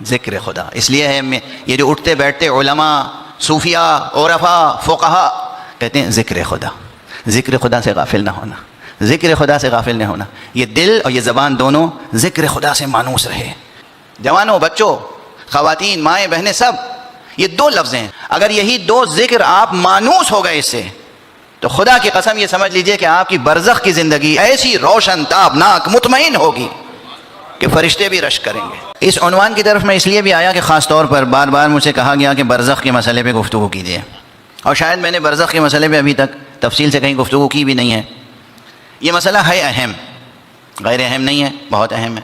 ذکر خدا. اس لیے ہے یہ جو اٹھتے بیٹھتے علماء، صوفیاء، عرفاء، فقہاء کہتے ہیں ذکر خدا. ذکر خدا سے غافل نہ ہونا، ذکر خدا سے غافل نہ ہونا. یہ دل اور یہ زبان دونوں ذکر خدا سے مانوس رہے. جوانوں، بچوں، خواتین، مائیں، بہنیں، سب یہ دو لفظ ہیں. اگر یہی دو ذکر آپ مانوس ہو گئے اس سے، تو خدا کی قسم یہ سمجھ لیجئے کہ آپ کی برزخ کی زندگی ایسی روشن، تابناک، مطمئن ہوگی کہ فرشتے بھی رشک کریں گے. اس عنوان کی طرف میں اس لیے بھی آیا کہ خاص طور پر بار بار مجھ سے کہا گیا کہ برزخ کے مسئلے پہ گفتگو کیجیے، اور شاید میں نے برزخ کے مسئلے پہ ابھی تک تفصیل سے کہیں گفتگو کی بھی نہیں ہے. یہ مسئلہ ہے اہم، غیر اہم نہیں ہے، بہت اہم ہے.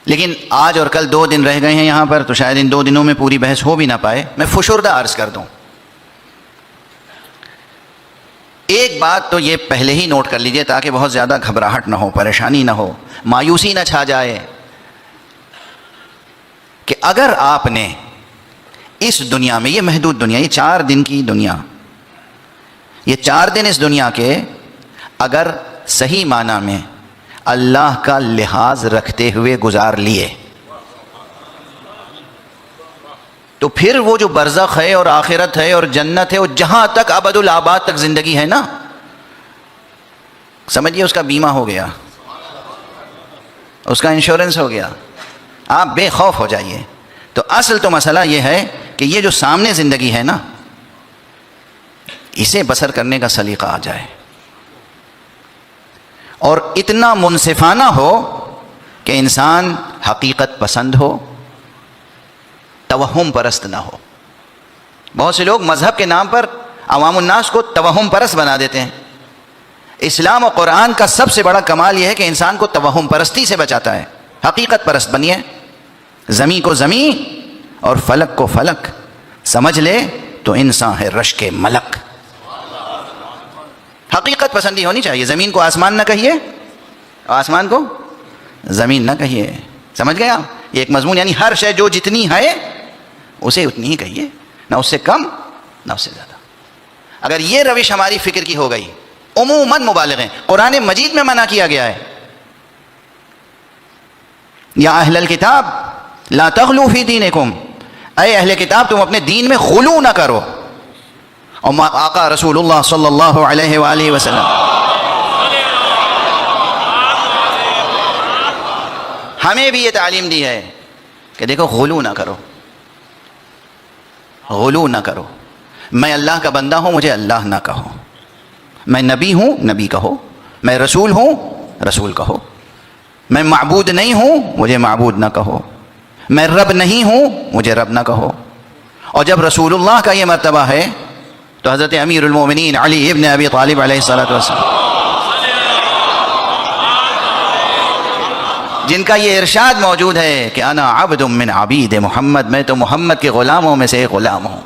لیکن آج اور کل 2 دن رہ گئے ہیں یہاں پر، تو شاید ان 2 دنوں میں پوری بحث ہو بھی نہ پائے. میں فشردہ عرض کر دوں. ایک بات تو یہ پہلے ہی نوٹ کر لیجئے تاکہ بہت زیادہ گھبراہٹ نہ ہو، پریشانی نہ ہو، مایوسی نہ چھا جائے، کہ اگر آپ نے اس دنیا میں، یہ محدود دنیا، یہ 4 دن کی دنیا، یہ 4 دن اس دنیا کے اگر صحیح معنی میں اللہ کا لحاظ رکھتے ہوئے گزار لیے، تو پھر وہ جو برزخ ہے اور آخرت ہے اور جنت ہے، وہ جہاں تک ابد الآباد تک زندگی ہے نا، سمجھیے اس کا بیمہ ہو گیا، اس کا انشورنس ہو گیا. آپ بے خوف ہو جائیے. تو اصل تو مسئلہ یہ ہے کہ یہ جو سامنے زندگی ہے نا، اسے بسر کرنے کا سلیقہ آ جائے، اور اتنا منصفانہ ہو کہ انسان حقیقت پسند ہو، توہم پرست نہ ہو. بہت سے لوگ مذہب کے نام پر عوام الناس کو توہم پرست بنا دیتے ہیں. اسلام و قرآن کا سب سے بڑا کمال یہ ہے کہ انسان کو توہم پرستی سے بچاتا ہے. حقیقت پرست بنیے. زمین کو زمین اور فلک کو فلک سمجھ لے تو انسان ہے رشک ملک. حقیقت پسندی ہونی چاہیے. زمین کو آسمان نہ کہیے، آسمان کو زمین نہ کہیے. سمجھ گئے آپ؟ یہ ایک مضمون، یعنی ہر شے جو جتنی ہے اسے اتنی ہی کہیے، نہ اس سے کم نہ اس سے زیادہ. اگر یہ روش ہماری فکر کی ہو گئی، عموماً مبالغیں قرآن مجید میں منع کیا گیا ہے. یا اہل الکتاب لا تغلوا فی دینکم، اے اہل کتاب تم اپنے دین میں غلو نہ کرو. اور آقا رسول اللہ صلی اللہ علیہ وآلہ وسلم ہمیں بھی یہ تعلیم دی ہے کہ دیکھو غلو نہ کرو، غلو نہ کرو. میں اللہ کا بندہ ہوں، مجھے اللہ نہ کہو. میں نبی ہوں، نبی کہو. میں رسول ہوں، رسول کہو. میں معبود نہیں ہوں، مجھے معبود نہ کہو. میں رب نہیں ہوں، مجھے رب نہ کہو. اور جب رسول اللہ کا یہ مرتبہ ہے تو حضرت امیر المومنین علی ابن ابی طالب علیہ السلام، جن کا یہ ارشاد موجود ہے کہ انا عبد من عبید محمد، میں تو محمد کے غلاموں میں سے ایک غلام ہوں.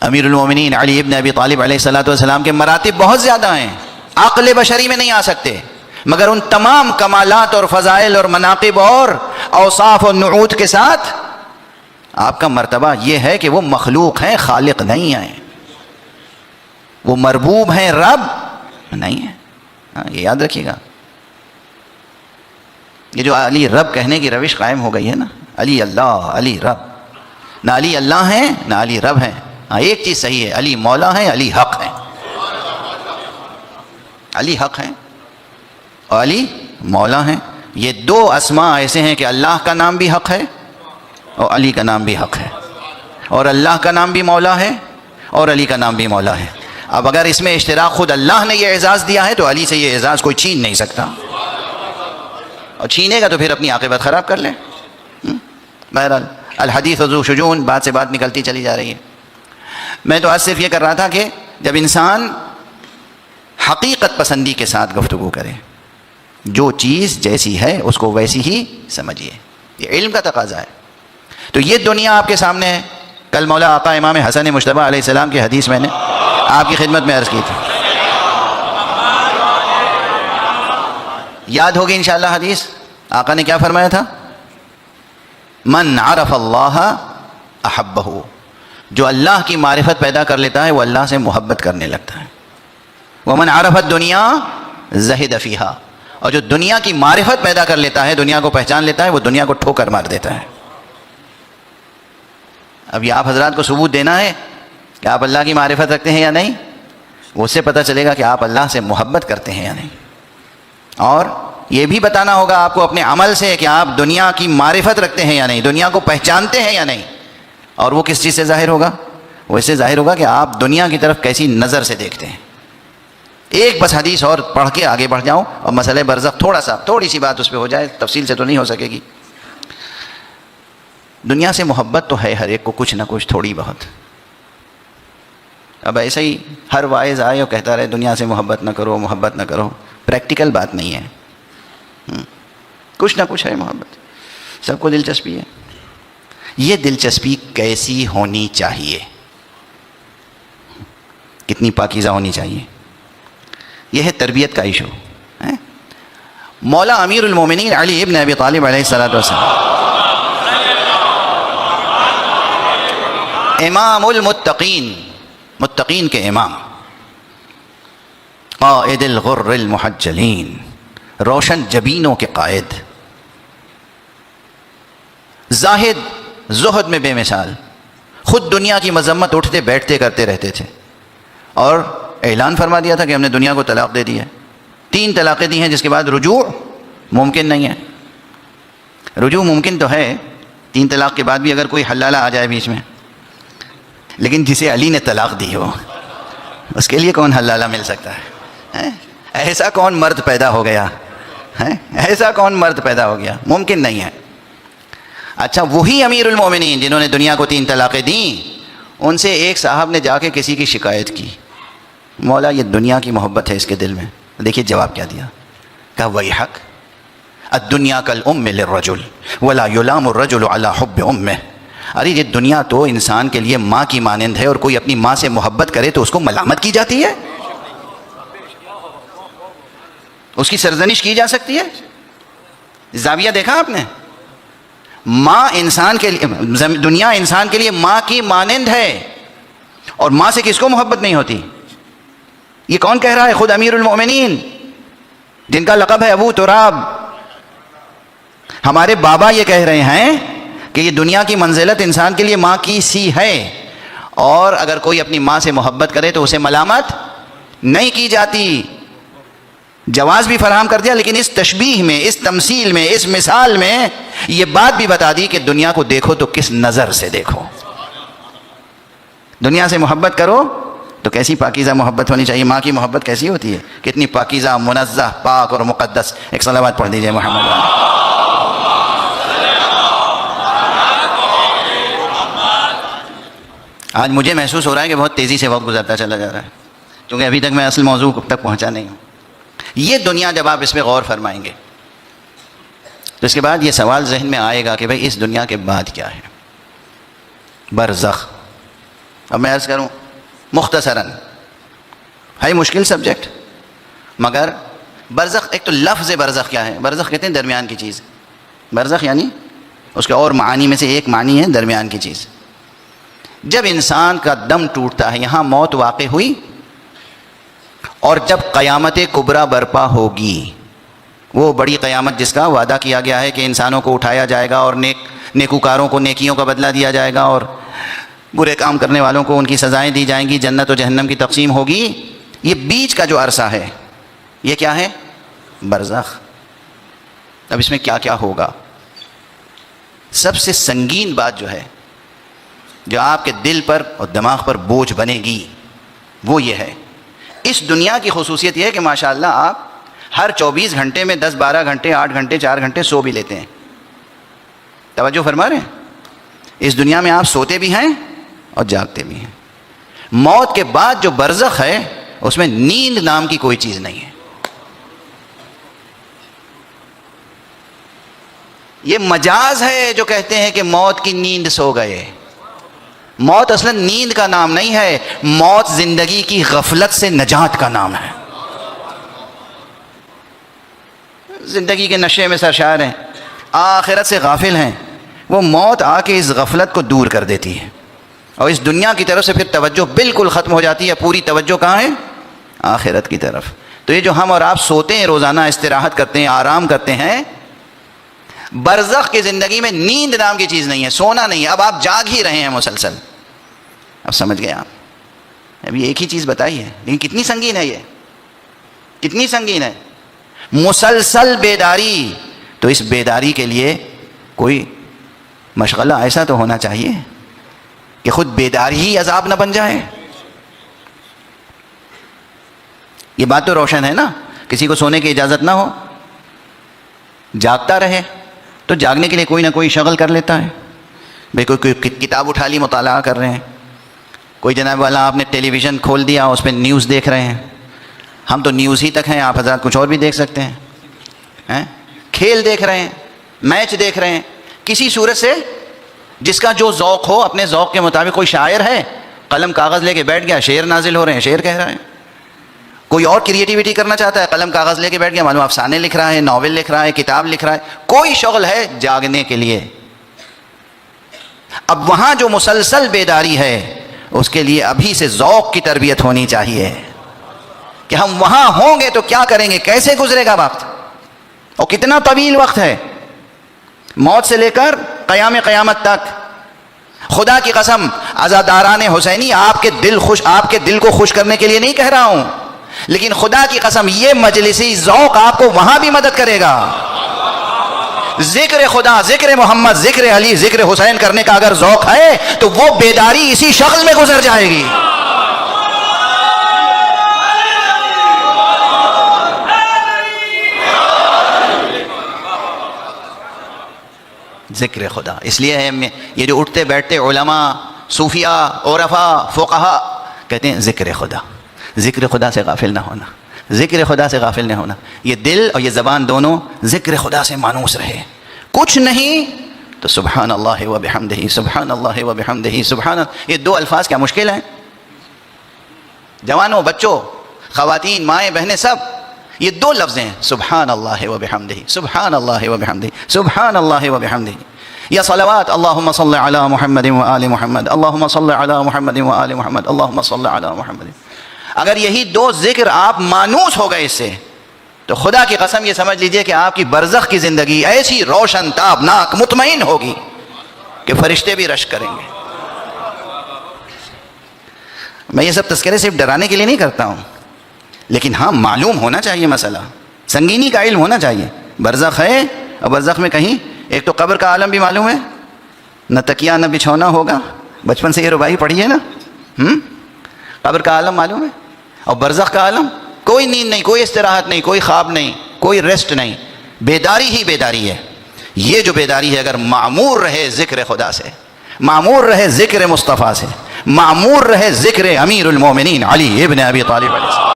امیر المومنین علی ابن ابی طالب علیہ السلام کے مراتب بہت زیادہ ہیں، عقل بشری میں نہیں آ سکتے، مگر ان تمام کمالات اور فضائل اور مناقب اور اوصاف اور نعوت کے ساتھ آپ کا مرتبہ یہ ہے کہ وہ مخلوق ہیں، خالق نہیں ہیں. وہ مربوب ہیں، رب نہیں ہیں. یہ یاد رکھیے گا. یہ جو علی رب کہنے کی روش قائم ہو گئی ہے نا، علی اللہ، علی رب، نہ علی اللہ ہیں نہ علی رب ہیں. ہاں ایک چیز صحیح ہے، علی مولا ہیں، علی حق ہیں. علی حق ہیں اور علی مولا ہیں. یہ 2 اسماء ایسے ہیں کہ اللہ کا نام بھی حق ہے اور علی کا نام بھی حق ہے، اور اللہ کا نام بھی مولا ہے اور علی کا نام بھی مولا ہے. اب اگر اس میں اشتراک خود اللہ نے یہ اعزاز دیا ہے تو علی سے یہ اعزاز کوئی چھین نہیں سکتا، اور چھینے گا تو پھر اپنی عاقبت خراب کر لے. بہرحال الحدیث ذو شجون، بات سے بات نکلتی چلی جا رہی ہے. میں تو آج صرف یہ کر رہا تھا کہ جب انسان حقیقت پسندی کے ساتھ گفتگو کرے، جو چیز جیسی ہے اس کو ویسی ہی سمجھیے، یہ علم کا تقاضا ہے. تو یہ دنیا آپ کے سامنے ہے. کل مولا آقا امام حسن مجتبی علیہ السلام کی حدیث میں نے آپ کی خدمت میں عرض کی تھی، یاد ہوگی انشاءاللہ حدیث. آقا نے کیا فرمایا تھا؟ من عرف اللہ احبہ، جو اللہ کی معرفت پیدا کر لیتا ہے وہ اللہ سے محبت کرنے لگتا ہے. ومن عرف الدنیا زہد فیہا، اور جو دنیا کی معرفت پیدا کر لیتا ہے، دنیا کو پہچان لیتا ہے، وہ دنیا کو ٹھوکر مار دیتا ہے۔ اب یہ آپ حضرات کو ثبوت دینا ہے کہ آپ اللہ کی معرفت رکھتے ہیں یا نہیں، وہ اس سے پتہ چلے گا کہ آپ اللہ سے محبت کرتے ہیں یا نہیں۔ اور یہ بھی بتانا ہوگا آپ کو اپنے عمل سے کہ آپ دنیا کی معرفت رکھتے ہیں یا نہیں، دنیا کو پہچانتے ہیں یا نہیں۔ اور وہ کس چیز سے ظاہر ہوگا؟ وہ اس سے ظاہر ہوگا کہ آپ دنیا کی طرف کیسی نظر سے دیکھتے ہیں۔ ایک بس حدیث اور پڑھ کے آگے بڑھ جاؤں اور مسئلہ برزخ تھوڑی سی بات اس پہ ہو جائے، تفصیل سے تو نہیں ہو سکے گی۔ دنیا سے محبت تو ہے ہر ایک کو، کچھ نہ کچھ تھوڑی بہت۔ اب ایسے ہی ہر واعظ آئے اور کہتا رہے دنیا سے محبت نہ کرو، محبت نہ کرو، پریکٹیکل بات نہیں ہے۔ کچھ نہ کچھ ہے محبت، سب کو دلچسپی ہے۔ یہ دلچسپی کیسی ہونی چاہیے؟ کتنی پاکیزہ ہونی چاہیے؟ یہ ہے تربیت کا ایشو۔ مولا امیر المومنین علی ابن ابی طالب علیہ الصلوۃ والسلام، امام المتقین، متقین کے امام، قائد الغر المحجلین، روشن جبینوں کے قائد، زاہد، زہد میں بے مثال، خود دنیا کی مذمت اٹھتے بیٹھتے کرتے رہتے تھے، اور اعلان فرما دیا تھا کہ ہم نے دنیا کو طلاق دے دی ہے۔ 3 طلاقیں دی ہیں، جس کے بعد رجوع ممکن نہیں ہے۔ رجوع ممکن تو ہے 3 طلاق کے بعد بھی، اگر کوئی حلالہ آ جائے بیچ میں، لیکن جسے علی نے طلاق دی ہو اس کے لیے کون حلالہ مل سکتا ہے؟ ایسا کون مرد پیدا ہو گیا؟ ایسا کون مرد پیدا ہو گیا؟ ممکن نہیں ہے۔ اچھا، وہی امیر المومنین جنہوں نے دنیا کو 3 طلاقیں دیں، ان سے ایک صاحب نے جا کے کسی کی شکایت کی، مولا یہ دنیا کی محبت ہے اس کے دل میں۔ دیکھیے جواب کیا دیا، کہا ویحک الدنیا کالام للرجل ولا یلام الرجل علی حب امہ۔ ارے یہ دنیا تو انسان کے لیے ماں کی مانند ہے، اور کوئی اپنی ماں سے محبت کرے تو اس کو ملامت کی جاتی ہے، اس کی سرزنش کی جا سکتی ہے؟ زاویہ دیکھا آپ نے؟ ماں انسان کے لیے، دنیا انسان کے لیے ماں کی مانند ہے، اور ماں سے کس کو محبت نہیں ہوتی؟ یہ کون کہہ رہا ہے؟ خود امیر المومنین، جن کا لقب ہے ابو تراب۔ ہمارے بابا یہ کہہ رہے ہیں کہ یہ دنیا کی منزلت انسان کے لیے ماں کی سی ہے، اور اگر کوئی اپنی ماں سے محبت کرے تو اسے ملامت نہیں کی جاتی۔ جواز بھی فراہم کر دیا، لیکن اس تشبیہ میں، اس تمثیل میں، اس مثال میں یہ بات بھی بتا دی کہ دنیا کو دیکھو تو کس نظر سے دیکھو۔ دنیا سے محبت کرو تو کیسی پاکیزہ محبت ہونی چاہیے؟ ماں کی محبت کیسی ہوتی ہے؟ کتنی پاکیزہ، منزہ، پاک اور مقدس۔ ایک صلوات پڑھ دیجئے محمد۔ آج مجھے محسوس ہو رہا ہے کہ بہت تیزی سے وقت گزرتا چلا جا رہا ہے، کیونکہ ابھی تک میں اصل موضوع تک پہنچا نہیں ہوں۔ یہ دنیا جب آپ اس پہ غور فرمائیں گے تو اس کے بعد یہ سوال ذہن میں آئے گا کہ بھئی اس دنیا کے بعد کیا ہے؟ برزخ۔ اب میں عرض کروں مختصراً، ہے مشکل سبجیکٹ، مگر برزخ، ایک تو لفظ برزخ کیا ہے؟ برزخ کہتے ہیں درمیان کی چیز۔ برزخ یعنی اس کے اور معانی میں سے ایک معنی ہے درمیان کی چیز۔ جب انسان کا دم ٹوٹتا ہے، یہاں موت واقع ہوئی، اور جب قیامت کبریٰ برپا ہوگی، وہ بڑی قیامت جس کا وعدہ کیا گیا ہے کہ انسانوں کو اٹھایا جائے گا، اور نیکوکاروں کو نیکیوں کا بدلہ دیا جائے گا، اور برے کام کرنے والوں کو ان کی سزائیں دی جائیں گی، جنت و جہنم کی تقسیم ہوگی، یہ بیچ کا جو عرصہ ہے یہ کیا ہے؟ برزخ۔ اب اس میں کیا کیا ہوگا؟ سب سے سنگین بات جو ہے، جو آپ کے دل پر اور دماغ پر بوجھ بنے گی، وہ یہ ہے، اس دنیا کی خصوصیت یہ ہے کہ ماشاءاللہ آپ ہر 24 گھنٹے میں 10-12 گھنٹے، 8 گھنٹے، 4 گھنٹے سو بھی لیتے ہیں۔ توجہ فرما رہے ہیں؟ اس دنیا میں آپ سوتے بھی ہیں اور جاگتے بھی ہیں۔ موت کے بعد جو برزخ ہے اس میں نیند نام کی کوئی چیز نہیں ہے۔ یہ مجاز ہے جو کہتے ہیں کہ موت کی نیند سو گئے۔ موت اصلا نیند کا نام نہیں ہے، موت زندگی کی غفلت سے نجات کا نام ہے۔ زندگی کے نشے میں سرشار ہیں، آخرت سے غافل ہیں، وہ موت آ کے اس غفلت کو دور کر دیتی ہے، اور اس دنیا کی طرف سے پھر توجہ بالکل ختم ہو جاتی ہے۔ پوری توجہ کہاں ہے؟ آخرت کی طرف۔ تو یہ جو ہم اور آپ سوتے ہیں روزانہ، استراحت کرتے ہیں، آرام کرتے ہیں، برزخ کی زندگی میں نیند نام کی چیز نہیں ہے، سونا نہیں ہے، اب آپ جاگ ہی رہے ہیں مسلسل. اب سمجھ گئے آپ؟ ابھی ایک ہی چیز بتائی ہے، لیکن کتنی سنگین ہے یہ، کتنی سنگین ہے. مسلسل بیداری. تو اس بیداری کے لیے کوئی مشغلہ ایسا تو ہونا چاہیے کہ خود بیداری ہی عذاب نہ بن جائے. یہ بات تو روشن ہے نا. کسی کو سونے کی اجازت نہ ہو، جاگتا رہے، تو جاگنے کے لیے کوئی نہ کوئی شغل کر لیتا ہے. بھئی کوئی کتاب اٹھا لی، مطالعہ کر رہے ہیں. کوئی جناب والا آپ نے ٹیلی ویژن کھول دیا، اس پہ نیوز دیکھ رہے ہیں. ہم تو نیوز ہی تک ہیں، آپ حضرات کچھ اور بھی دیکھ سکتے ہیں. کھیل دیکھ رہے ہیں، میچ دیکھ رہے ہیں. کسی صورت سے جس کا جو ذوق ہو، اپنے ذوق کے مطابق. کوئی شاعر ہے، قلم کاغذ لے کے بیٹھ گیا، شعر نازل ہو رہے ہیں، شعر کہہ رہا ہے. کوئی اور کریٹیویٹی کرنا چاہتا ہے، قلم کاغذ لے کے بیٹھ گیا، معلوم افسانے لکھ رہا ہے، ناول لکھ رہا ہے، کتاب لکھ رہا ہے. کوئی شغل ہے جاگنے کے لیے. اب وہاں جو مسلسل بیداری ہے، اس کے لیے ابھی سے ذوق کی تربیت ہونی چاہیے کہ ہم وہاں ہوں گے تو کیا کریں گے، کیسے گزرے گا وقت، اور کتنا طویل وقت ہے، موت سے لے کر قیامت تک. خدا کی قسم، عزاداران حسینی آپ کے دل کو خوش کرنے کے لیے نہیں کہہ رہا ہوں، لیکن خدا کی قسم یہ مجلسی ذوق آپ کو وہاں بھی مدد کرے گا. ذکر خدا، ذکر محمد، ذکر علی، ذکر حسین کرنے کا اگر ذوق ہے تو وہ بیداری اسی شکل میں گزر جائے گی. ذکر خدا. اس لیے ہے یہ جو اٹھتے بیٹھتے علماء، صوفیاء، عرفاء، فقہاء کہتے ہیں ذکر خدا. ذکر خدا سے غافل نہ ہونا، ذکر خدا سے غافل نہ ہونا. یہ دل اور یہ زبان دونوں ذکر خدا سے مانوس رہے. کچھ نہیں تو سبحان اللہ و بحمدہ، سبحان اللہ و بحمدہ، سبحان اللہ. یہ دو الفاظ کیا مشکل ہیں؟ جوانوں، بچوں، خواتین، مائیں، بہنیں، سب یہ دو لفظ ہیں، سبحان اللہ و بحمدہ، سبحان اللہ و بحمدہ، سبحان اللہ و بحمدہ. یا صلوات، اللہم صل علی محمد و آل محمد، اللہم صل علی محمد و آل محمد، اللہم صل علی محمد. اگر یہی دو ذکر آپ مانوس ہو گئے اس سے، تو خدا کی قسم یہ سمجھ لیجئے کہ آپ کی برزخ کی زندگی ایسی روشن، تابناک، مطمئن ہوگی کہ فرشتے بھی رشک کریں گے. میں یہ سب تذکرے صرف ڈرانے کے لیے نہیں کرتا ہوں، لیکن ہاں معلوم ہونا چاہیے مسئلہ، سنگینی کا علم ہونا چاہیے. برزخ ہے، اور برزخ میں کہیں ایک تو قبر کا عالم بھی معلوم ہے، نہ تکیہ نہ بچھونا ہوگا. بچپن سے یہ ربائی پڑھی ہے نا. قبر کا عالم معلوم ہے، اور برزخ کا عالم. کوئی نیند نہیں، کوئی استراحت نہیں، کوئی خواب نہیں، کوئی ریسٹ نہیں، بیداری ہی بیداری ہے. یہ جو بیداری ہے اگر معمور رہے ذکر خدا سے، معمور رہے ذکر مصطفیٰ سے، معمور رہے ذکر امیر المومنین علی ابن ابی طالب علیہ السلام.